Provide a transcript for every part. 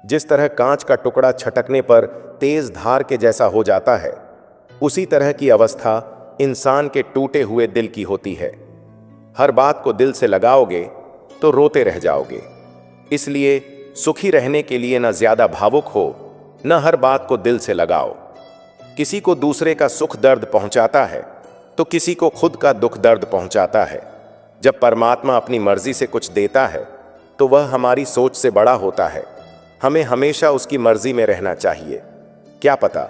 जिस तरह कांच का टुकड़ा छटकने पर तेज धार के जैसा हो जाता है, उसी तरह की अवस्था इंसान के टूटे हुए दिल की होती है। हर बात को दिल से लगाओगे तो रोते रह जाओगे। इसलिए सुखी रहने के लिए न ज्यादा भावुक हो, न हर बात को दिल से लगाओ। किसी को दूसरे का सुख दर्द पहुंचाता है तो किसी को खुद का दुख दर्द पहुंचाता है। जब परमात्मा अपनी मर्जी से कुछ देता है तो वह हमारी सोच से बड़ा होता है। हमें हमेशा उसकी मर्जी में रहना चाहिए। क्या पता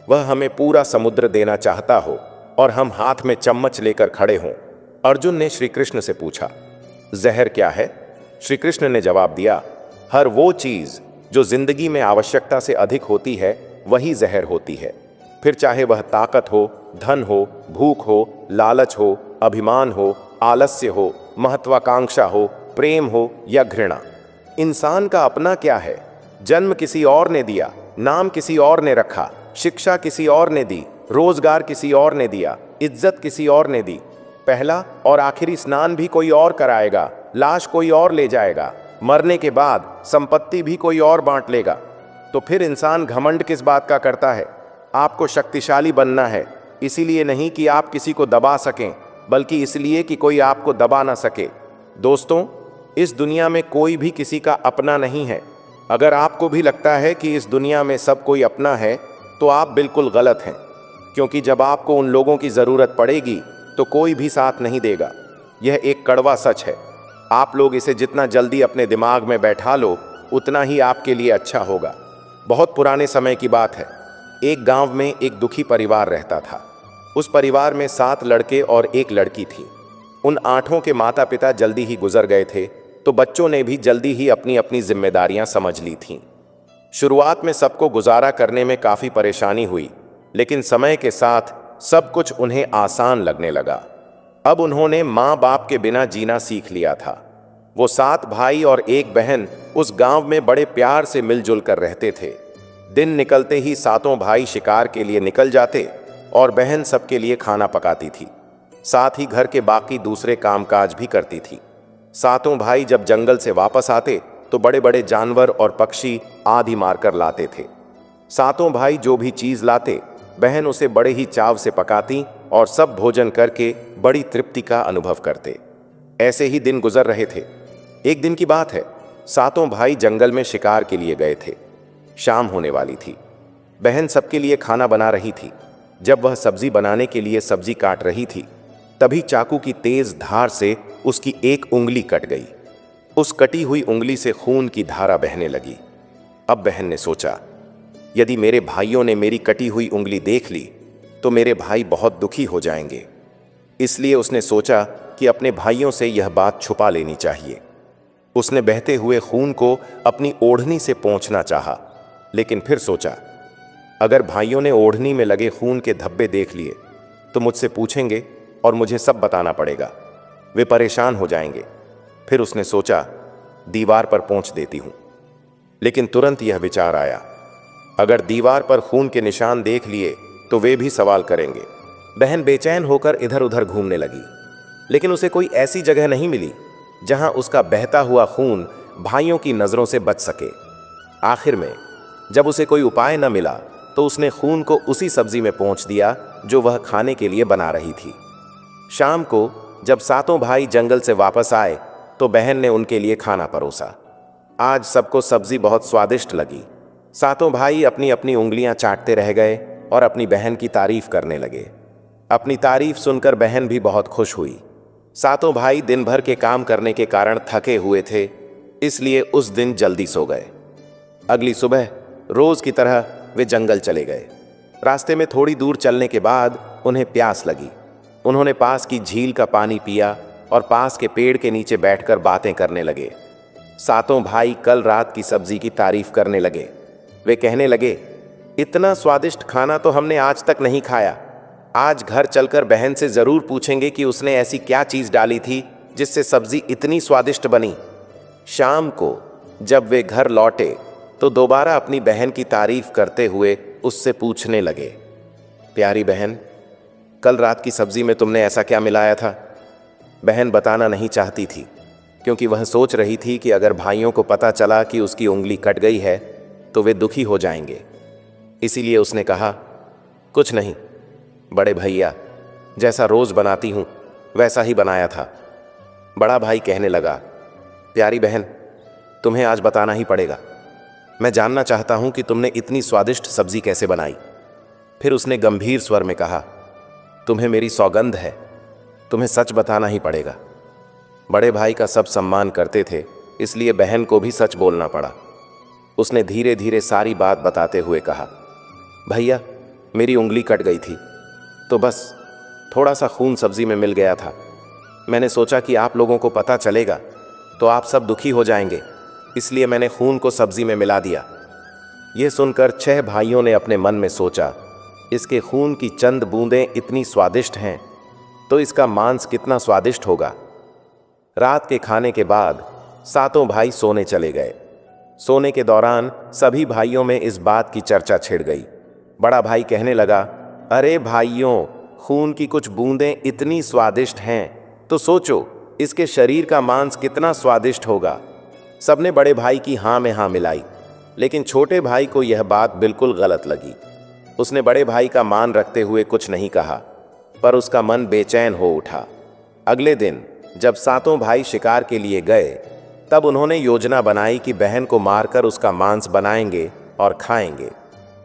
वह हमें पूरा समुद्र देना चाहता हो और हम हाथ में चम्मच लेकर खड़े हों। अर्जुन ने श्री कृष्ण से पूछा, जहर क्या है? श्री कृष्ण ने जवाब दिया, हर वो चीज जो जिंदगी में आवश्यकता से अधिक होती है वही जहर होती है। फिर चाहे वह ताकत हो, धन हो, भूख हो, लालच हो, अभिमान हो, आलस्य हो, महत्वाकांक्षा हो, प्रेम हो या घृणा। इंसान का अपना क्या है? जन्म किसी और ने दिया, नाम किसी और ने रखा, शिक्षा किसी और ने दी, रोजगार किसी और ने दिया, इज्जत किसी और ने दी। पहला और आखिरी स्नान भी कोई और कराएगा, लाश कोई और ले जाएगा, मरने के बाद संपत्ति भी कोई और बांट लेगा। तो फिर इंसान घमंड किस बात का करता है? आपको शक्तिशाली बनना है, इसीलिए नहीं कि आप किसी को दबा सकें, बल्कि इसलिए कि कोई आपको दबा ना सके। दोस्तों, इस दुनिया में कोई भी किसी का अपना नहीं है। अगर आपको भी लगता है कि इस दुनिया में सब कोई अपना है तो आप बिल्कुल गलत हैं, क्योंकि जब आपको उन लोगों की ज़रूरत पड़ेगी तो कोई भी साथ नहीं देगा। यह एक कड़वा सच है। आप लोग इसे जितना जल्दी अपने दिमाग में बैठा लो उतना ही आपके लिए अच्छा होगा। बहुत पुराने समय की बात है। एक गांव में एक दुखी परिवार रहता था। उस परिवार में 7 लड़के और एक लड़की थी। उन 8 के माता पिता जल्दी ही गुजर गए थे, तो बच्चों ने भी जल्दी ही अपनी अपनी जिम्मेदारियां समझ ली थीं। शुरुआत में सबको गुजारा करने में काफ़ी परेशानी हुई, लेकिन समय के साथ सब कुछ उन्हें आसान लगने लगा। अब उन्होंने माँ बाप के बिना जीना सीख लिया था। वो 7 भाई और एक बहन उस गांव में बड़े प्यार से मिलजुल कर रहते थे। दिन निकलते ही 7 भाई शिकार के लिए निकल जाते और बहन सबके लिए खाना पकाती थी। साथ ही घर के बाकी दूसरे कामकाज भी करती थी। 7 भाई जब जंगल से वापस आते तो बड़े बड़े जानवर और पक्षी आदि मारकर लाते थे। 7 भाई जो भी चीज़ लाते, बहन उसे बड़े ही चाव से पकाती और सब भोजन करके बड़ी तृप्ति का अनुभव करते। ऐसे ही दिन गुजर रहे थे। एक दिन की बात है, 7 भाई जंगल में शिकार के लिए गए थे। शाम होने वाली थी। बहन सबके लिए खाना बना रही थी। जब वह सब्जी बनाने के लिए सब्जी काट रही थी, तभी चाकू की तेज धार से उसकी एक उंगली कट गई। उस कटी हुई उंगली से खून की धारा बहने लगी। अब बहन ने सोचा, यदि मेरे भाइयों ने मेरी कटी हुई उंगली देख ली तो मेरे भाई बहुत दुखी हो जाएंगे। इसलिए उसने सोचा कि अपने भाइयों से यह बात छुपा लेनी चाहिए। उसने बहते हुए खून को अपनी ओढ़नी से पोंछना चाहा, लेकिन फिर सोचा, अगर भाइयों ने ओढ़नी में लगे खून के धब्बे देख लिए तो मुझसे पूछेंगे और मुझे सब बताना पड़ेगा। वे परेशान हो जाएंगे। फिर उसने सोचा, दीवार पर पोंछ देती हूं। लेकिन तुरंत यह विचार आया, अगर दीवार पर खून के निशान देख लिए तो वे भी सवाल करेंगे। बहन बेचैन होकर इधर उधर घूमने लगी, लेकिन उसे कोई ऐसी जगह नहीं मिली जहां उसका बहता हुआ खून भाइयों की नज़रों से बच सके। आखिर में जब उसे कोई उपाय न मिला तो उसने खून को उसी सब्जी में पोंछ दिया जो वह खाने के लिए बना रही थी। शाम को जब 7 भाई जंगल से वापस आए तो बहन ने उनके लिए खाना परोसा। आज सबको सब्जी बहुत स्वादिष्ट लगी। 7 भाई अपनी अपनी उंगलियां चाटते रह गए और अपनी बहन की तारीफ करने लगे। अपनी तारीफ सुनकर बहन भी बहुत खुश हुई। 7 भाई दिन भर के काम करने के कारण थके हुए थे, इसलिए उस दिन जल्दी सो गए। अगली सुबह रोज की तरह वे जंगल चले गए। रास्ते में थोड़ी दूर चलने के बाद उन्हें प्यास लगी। उन्होंने पास की झील का पानी पिया और पास के पेड़ के नीचे बैठकर बातें करने लगे। 7 भाई कल रात की सब्जी की तारीफ करने लगे। वे कहने लगे, इतना स्वादिष्ट खाना तो हमने आज तक नहीं खाया। आज घर चलकर बहन से जरूर पूछेंगे कि उसने ऐसी क्या चीज डाली थी जिससे सब्जी इतनी स्वादिष्ट बनी। शाम को जब वे घर लौटे तो दोबारा अपनी बहन की तारीफ करते हुए उससे पूछने लगे, प्यारी बहन, कल रात की सब्जी में तुमने ऐसा क्या मिलाया था? बहन बताना नहीं चाहती थी, क्योंकि वह सोच रही थी कि अगर भाइयों को पता चला कि उसकी उंगली कट गई है तो वे दुखी हो जाएंगे। इसीलिए उसने कहा, कुछ नहीं बड़े भैया, जैसा रोज बनाती हूं वैसा ही बनाया था। बड़ा भाई कहने लगा, प्यारी बहन, तुम्हें आज बताना ही पड़ेगा। मैं जानना चाहता हूं कि तुमने इतनी स्वादिष्ट सब्जी कैसे बनाई। फिर उसने गंभीर स्वर में कहा, तुम्हें मेरी सौगंध है, तुम्हें सच बताना ही पड़ेगा। बड़े भाई का सब सम्मान करते थे, इसलिए बहन को भी सच बोलना पड़ा। उसने धीरे धीरे सारी बात बताते हुए कहा, भैया, मेरी उंगली कट गई थी, तो बस थोड़ा सा खून सब्जी में मिल गया था। मैंने सोचा कि आप लोगों को पता चलेगा तो आप सब दुखी हो जाएंगे, इसलिए मैंने खून को सब्जी में मिला दिया। यह सुनकर 6 भाइयों ने अपने मन में सोचा, इसके खून की चंद बूंदें इतनी स्वादिष्ट हैं तो इसका मांस कितना स्वादिष्ट होगा। रात के खाने के बाद 7 भाई सोने चले गए। सोने के दौरान सभी भाइयों में इस बात की चर्चा छिड़ गई। बड़ा भाई कहने लगा, अरे भाइयों, खून की कुछ बूंदें इतनी स्वादिष्ट हैं तो सोचो इसके शरीर का मांस कितना स्वादिष्ट होगा। सबने बड़े भाई की हाँ में हाँ मिलाई, लेकिन छोटे भाई को यह बात बिल्कुल गलत लगी। उसने बड़े भाई का मान रखते हुए कुछ नहीं कहा, पर उसका मन बेचैन हो उठा। अगले दिन जब 7 भाई शिकार के लिए गए, तब उन्होंने योजना बनाई कि बहन को मारकर उसका मांस बनाएंगे और खाएंगे।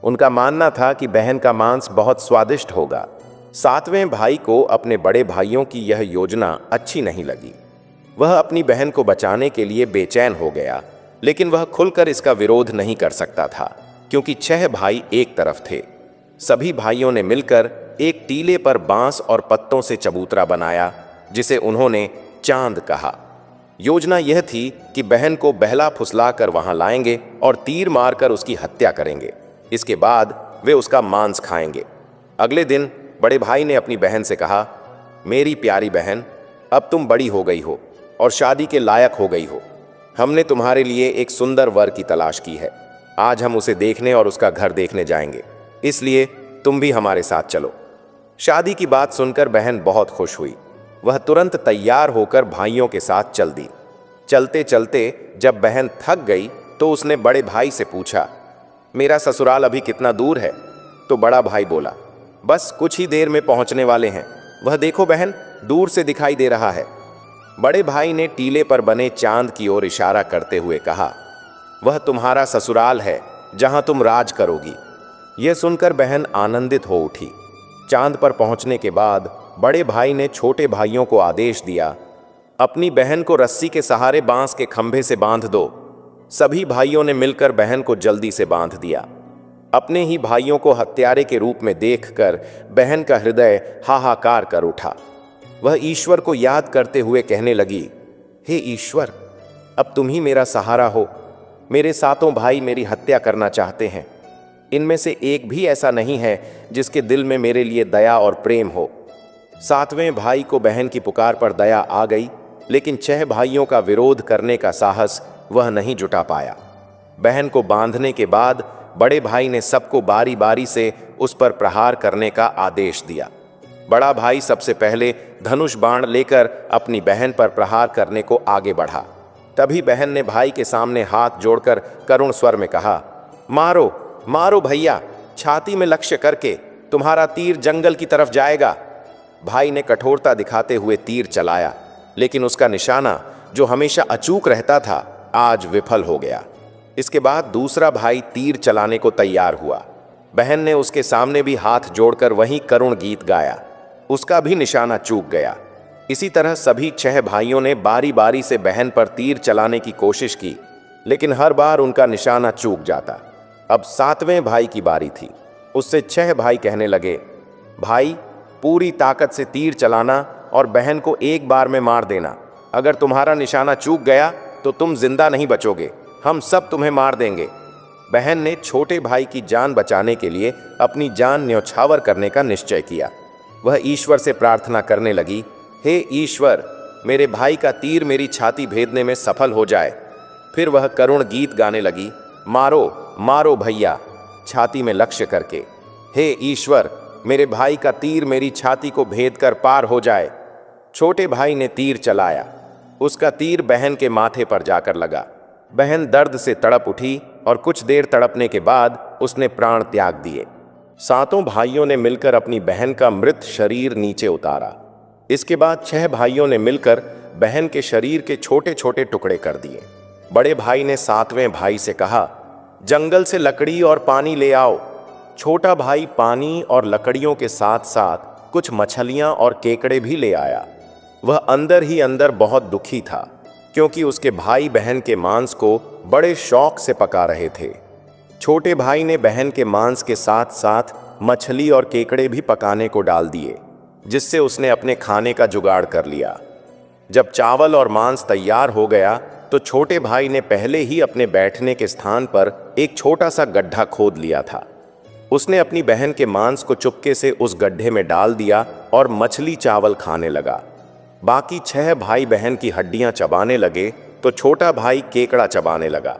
उनका मानना था कि बहन का मांस बहुत स्वादिष्ट होगा। 7वें भाई को अपने बड़े भाइयों की यह योजना अच्छी नहीं लगी। वह अपनी बहन को बचाने के लिए बेचैन हो गया, लेकिन वह खुलकर इसका विरोध नहीं कर सकता था, क्योंकि 6 भाई एक तरफ थे। सभी भाइयों ने मिलकर एक टीले पर बांस और पत्तों से चबूतरा बनाया, जिसे उन्होंने चांद कहा। योजना यह थी कि बहन को बहला फुसला कर वहां लाएंगे और तीर मारकर उसकी हत्या करेंगे। इसके बाद वे उसका मांस खाएंगे। अगले दिन बड़े भाई ने अपनी बहन से कहा, मेरी प्यारी बहन, अब तुम बड़ी हो गई हो और शादी के लायक हो गई हो। हमने तुम्हारे लिए एक सुंदर वर की तलाश की है। आज हम उसे देखने और उसका घर देखने जाएंगे, इसलिए तुम भी हमारे साथ चलो। शादी की बात सुनकर बहन बहुत खुश हुई। वह तुरंत तैयार होकर भाइयों के साथ चल दी। चलते चलते जब बहन थक गई तो उसने बड़े भाई से पूछा, मेरा ससुराल अभी कितना दूर है? तो बड़ा भाई बोला, बस कुछ ही देर में पहुंचने वाले हैं। वह देखो बहन, दूर से दिखाई दे रहा है। बड़े भाई ने टीले पर बने चांद की ओर इशारा करते हुए कहा, वह तुम्हारा ससुराल है जहां तुम राज करोगी। यह सुनकर बहन आनंदित हो उठी। चांद पर पहुंचने के बाद बड़े भाई ने छोटे भाइयों को आदेश दिया, अपनी बहन को रस्सी के सहारे बांस के खंभे से बांध दो। सभी भाइयों ने मिलकर बहन को जल्दी से बांध दिया। अपने ही भाइयों को हत्यारे के रूप में देखकर बहन का हृदय हाहाकार कर उठा। वह ईश्वर को याद करते हुए कहने लगी, हे ईश्वर, अब तुम ही मेरा सहारा हो। मेरे 7 भाई मेरी हत्या करना चाहते हैं। इनमें से एक भी ऐसा नहीं है जिसके दिल में मेरे लिए दया और प्रेम हो। 7वें भाई को बहन की पुकार पर दया आ गई, लेकिन 6 भाइयों का विरोध करने का साहस वह नहीं जुटा पाया। बहन को बांधने के बाद बड़े भाई ने सबको बारी बारी से उस पर प्रहार करने का आदेश दिया। बड़ा भाई सबसे पहले धनुष बाण लेकर अपनी बहन पर प्रहार करने को आगे बढ़ा। तभी बहन ने भाई के सामने हाथ जोड़कर करुण स्वर में कहा, मारो मारो भैया, छाती में लक्ष्य करके, तुम्हारा तीर जंगल की तरफ जाएगा। भाई ने कठोरता दिखाते हुए तीर चलाया, लेकिन उसका निशाना जो हमेशा अचूक रहता था, आज विफल हो गया। इसके बाद दूसरा भाई तीर चलाने को तैयार हुआ। बहन ने उसके सामने भी हाथ जोड़कर वही करुण गीत गाया, उसका भी निशाना चूक गया। इसी तरह सभी 6 भाइयों ने बारी बारी से बहन पर तीर चलाने की कोशिश की, लेकिन हर बार उनका निशाना चूक जाता। अब 7वें भाई की बारी थी। उससे 6 भाई कहने लगे, भाई, पूरी ताकत से तीर चलाना और बहन को एक बार में मार देना। अगर तुम्हारा निशाना चूक गया तो तुम जिंदा नहीं बचोगे, हम सब तुम्हें मार देंगे। बहन ने छोटे भाई की जान बचाने के लिए अपनी जान न्यौछावर करने का निश्चय किया। वह ईश्वर से प्रार्थना करने लगी, हे ईश्वर, मेरे भाई का तीर मेरी छाती भेदने में सफल हो जाए। फिर वह करुण गीत गाने लगी, मारो मारो भैया, छाती में लक्ष्य करके। हे ईश्वर, मेरे भाई का तीर मेरी छाती को भेद कर पार हो जाए। छोटे भाई ने तीर चलाया। उसका तीर बहन के माथे पर जाकर लगा। बहन दर्द से तड़प उठी और कुछ देर तड़पने के बाद उसने प्राण त्याग दिए। सातों भाइयों ने मिलकर अपनी बहन का मृत शरीर नीचे उतारा। इसके बाद 6 भाइयों ने मिलकर बहन के शरीर के छोटे छोटे टुकड़े कर दिए। बड़े भाई ने 7वें भाई से कहा, जंगल से लकड़ी और पानी ले आओ। छोटा भाई पानी और लकड़ियों के साथ साथ कुछ मछलियां और केकड़े भी ले आया। वह अंदर ही अंदर बहुत दुखी था, क्योंकि उसके भाई बहन के मांस को बड़े शौक से पका रहे थे। छोटे भाई ने बहन के मांस के साथ साथ मछली और केकड़े भी पकाने को डाल दिए, जिससे उसने अपने खाने का जुगाड़ कर लिया। जब चावल और मांस तैयार हो गया तो छोटे भाई ने पहले ही अपने बैठने के स्थान पर एक छोटा सा गड्ढा खोद लिया था। उसने अपनी बहन के मांस को चुपके से उस गड्ढे में डाल दिया और मछली चावल खाने लगा। बाकी 6 भाई बहन की हड्डियां चबाने लगे तो छोटा भाई केकड़ा चबाने लगा।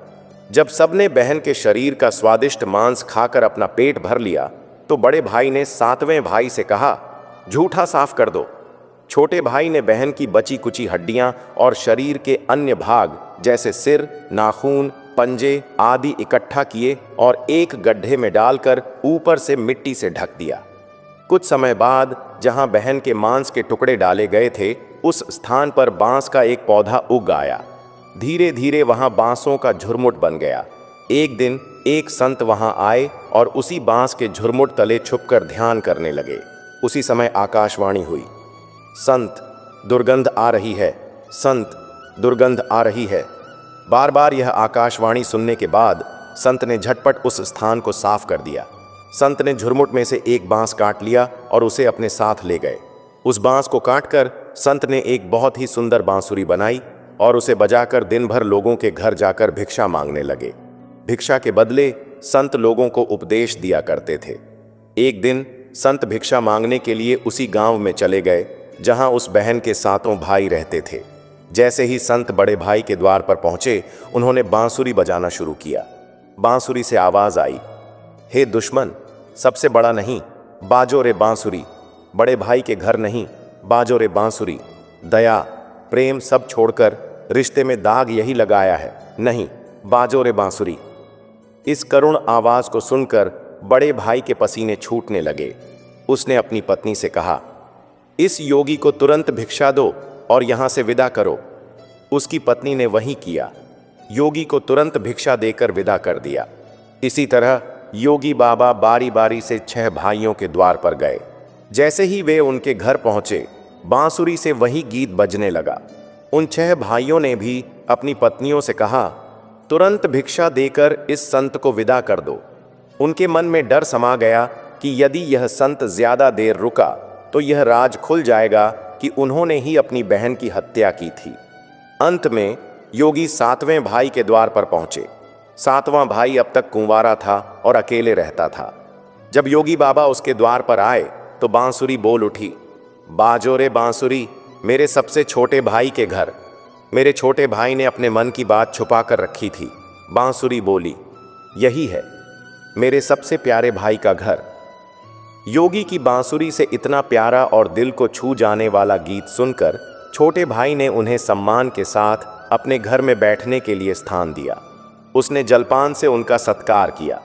जब सबने बहन के शरीर का स्वादिष्ट मांस खाकर अपना पेट भर लिया तो बड़े भाई ने 7वें भाई से कहा, जूठा साफ कर दो। छोटे भाई ने बहन की बची कुची हड्डियां और शरीर के अन्य भाग जैसे सिर, नाखून, पंजे आदि इकट्ठा किए और एक गड्ढे में डालकर ऊपर से मिट्टी से ढक दिया। कुछ समय बाद जहां बहन के मांस के टुकड़े डाले गए थे, उस स्थान पर बांस का एक पौधा उग आया। धीरे धीरे वहां बांसों का झुरमुट बन गया। एक दिन एक संत वहां आए और उसी बांस के झुरमुट तले छुपकर ध्यान करने लगे। उसी समय आकाशवाणी हुई, संत, दुर्गंध आ रही है, संत, दुर्गंध आ रही है। बार बार यह आकाशवाणी सुनने के बाद संत ने झटपट उस स्थान को साफ कर दिया। संत ने झुरमुट में से एक बांस काट लिया और उसे अपने साथ ले गए। उस बांस को काटकर संत ने एक बहुत ही सुंदर बांसुरी बनाई और उसे बजाकर दिन भर लोगों के घर जाकर भिक्षा मांगने लगे। भिक्षा के बदले संत लोगों को उपदेश दिया करते थे। एक दिन संत भिक्षा मांगने के लिए उसी गांव में चले गए जहां उस बहन के 7 भाई रहते थे। जैसे ही संत बड़े भाई के द्वार पर पहुंचे, उन्होंने बांसुरी बजाना शुरू किया। बांसुरी से आवाज आई, हे दुश्मन, सबसे बड़ा नहीं, बाजो रे बांसुरी। बड़े भाई के घर नहीं, बाजो रे बांसुरी। दया प्रेम सब छोड़कर रिश्ते में दाग यही लगाया है, नहीं, बाजो रे बांसुरी। इस करुण आवाज को सुनकर बड़े भाई के पसीने छूटने लगे। उसने अपनी पत्नी से कहा, इस योगी को तुरंत भिक्षा दो और यहां से विदा करो। उसकी पत्नी ने वही किया। योगी को तुरंत भिक्षा देकर विदा कर दिया। इसी तरह योगी बाबा बारी बारी से 6 भाइयों के द्वार पर गए। जैसे ही वे उनके घर पहुंचे, बांसुरी से वही गीत बजने लगा। उन 6 भाइयों ने भी अपनी पत्नियों से कहा, तुरंत भिक्षा देकर इस संत को विदा कर दो। उनके मन में डर समा गया कि यदि यह संत ज्यादा देर रुका तो यह राज खुल जाएगा कि उन्होंने ही अपनी बहन की हत्या की थी। अंत में योगी 7वें भाई के द्वार पर पहुंचे। 7वां भाई अब तक कुंवारा था और अकेले रहता था। जब योगी बाबा उसके द्वार पर आए तो बांसुरी बोल उठी, बाजो रे बांसुरी, मेरे सबसे छोटे भाई के घर। मेरे छोटे भाई ने अपने मन की बात छुपा कर रखी थी। बांसुरी बोली, यही है मेरे सबसे प्यारे भाई का घर। योगी की बांसुरी से इतना प्यारा और दिल को छू जाने वाला गीत सुनकर छोटे भाई ने उन्हें सम्मान के साथ अपने घर में बैठने के लिए स्थान दिया। उसने जलपान से उनका सत्कार किया।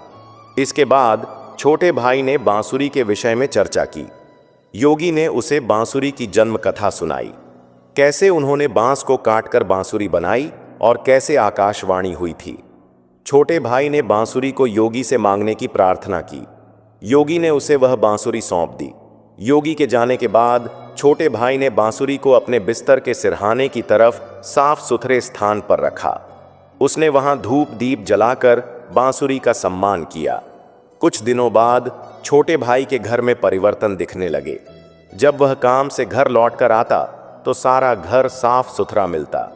इसके बाद छोटे भाई ने बांसुरी के विषय में चर्चा की। योगी ने उसे बांसुरी की जन्म कथा सुनाई, कैसे उन्होंने बांस को काटकर बांसुरी बनाई और कैसे आकाशवाणी हुई थी। छोटे भाई ने बांसुरी को योगी से मांगने की प्रार्थना की। योगी ने उसे वह बांसुरी सौंप दी। योगी के जाने के बाद छोटे भाई ने बांसुरी को अपने बिस्तर के सिरहाने की तरफ साफ सुथरे स्थान पर रखा। उसने वहां धूप दीप जलाकर बांसुरी का सम्मान किया। कुछ दिनों बाद छोटे भाई के घर में परिवर्तन दिखने लगे। जब वह काम से घर लौटकर आता तो सारा घर साफ सुथरा मिलता।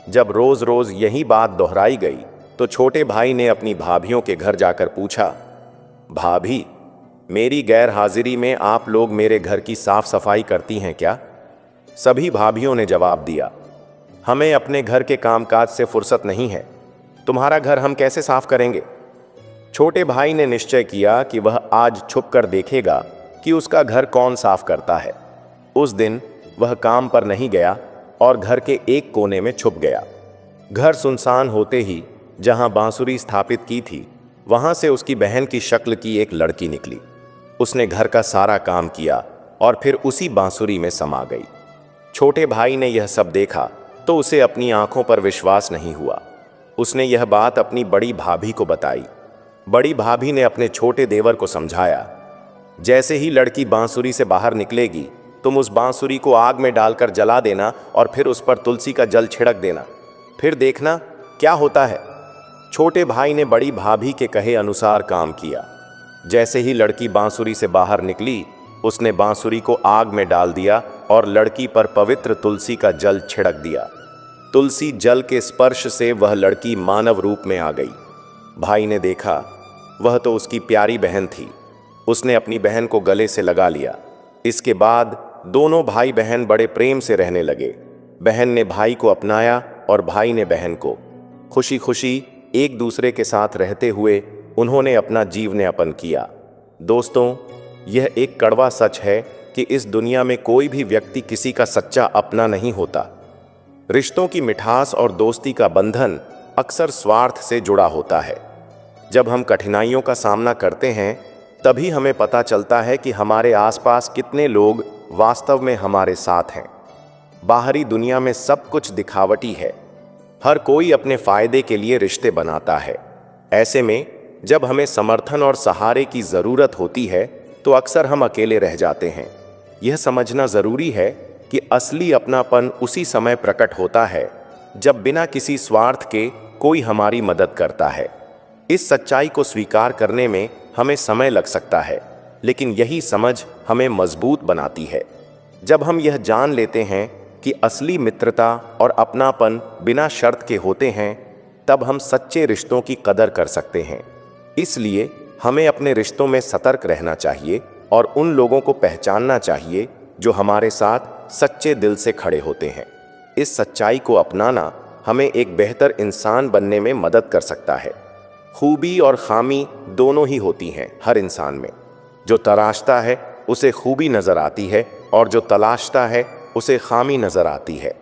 जब रोज रोज यही बात दोहराई गई तो छोटे भाई ने अपनी भाभियों के घर जाकर पूछा, भाभी, मेरी गैर हाजिरी में आप लोग मेरे घर की साफ सफाई करती हैं क्या? सभी भाभियों ने जवाब दिया, हमें अपने घर के कामकाज से फुर्सत नहीं है, तुम्हारा घर हम कैसे साफ करेंगे? छोटे भाई ने निश्चय किया कि वह आज छुप कर देखेगा कि उसका घर कौन साफ करता है। उस दिन वह काम पर नहीं गया और घर के एक कोने में छुप गया। घर सुनसान होते ही जहां बांसुरी स्थापित की थी, वहां से उसकी बहन की शक्ल की एक लड़की निकली। उसने घर का सारा काम किया और फिर उसी बांसुरी में समा गई। छोटे भाई ने यह सब देखा तो उसे अपनी आंखों पर विश्वास नहीं हुआ। उसने यह बात अपनी बड़ी भाभी को बताई। बड़ी भाभी ने अपने छोटे देवर को समझाया, जैसे ही लड़की बांसुरी से बाहर निकलेगी, तुम उस बांसुरी को आग में डालकर जला देना और फिर उस पर तुलसी का जल छिड़क देना, फिर देखना क्या होता है। छोटे भाई ने बड़ी भाभी के कहे अनुसार काम किया। जैसे ही लड़की बांसुरी से बाहर निकली, उसने बांसुरी को आग में डाल दिया और लड़की पर पवित्र तुलसी का जल छिड़क दिया। तुलसी जल के स्पर्श से वह लड़की मानव रूप में आ गई। भाई ने देखा, वह तो उसकी प्यारी बहन थी। उसने अपनी बहन को गले से लगा लिया। इसके बाद दोनों भाई बहन बड़े प्रेम से रहने लगे। बहन ने भाई को अपनाया और भाई ने बहन को। खुशी खुशी एक दूसरे के साथ रहते हुए उन्होंने अपना जीवनयापन किया। दोस्तों, यह एक कड़वा सच है कि इस दुनिया में कोई भी व्यक्ति किसी का सच्चा अपना नहीं होता। रिश्तों की मिठास और दोस्ती का बंधन अक्सर स्वार्थ से जुड़ा होता है। जब हम कठिनाइयों का सामना करते हैं, तभी हमें पता चलता है कि हमारे आसपास कितने लोग वास्तव में हमारे साथ हैं। बाहरी दुनिया में सब कुछ दिखावटी है। हर कोई अपने फायदे के लिए रिश्ते बनाता है। ऐसे में जब हमें समर्थन और सहारे की ज़रूरत होती है, तो अक्सर हम अकेले रह जाते हैं। यह समझना ज़रूरी है कि असली अपनापन उसी समय प्रकट होता है जब बिना किसी स्वार्थ के कोई हमारी मदद करता है। इस सच्चाई को स्वीकार करने में हमें समय लग सकता है, लेकिन यही समझ हमें मजबूत बनाती है। जब हम यह जान लेते हैं कि असली मित्रता और अपनापन बिना शर्त के होते हैं, तब हम सच्चे रिश्तों की कदर कर सकते हैं। इसलिए हमें अपने रिश्तों में सतर्क रहना चाहिए और उन लोगों को पहचानना चाहिए जो हमारे साथ सच्चे दिल से खड़े होते हैं। इस सच्चाई को अपनाना हमें एक बेहतर इंसान बनने में मदद कर सकता है। खूबी और खामी दोनों ही होती हैं हर इंसान में। जो तराशता है उसे खूबी नज़र आती है और जो तलाशता है उसे खामी नज़र आती है।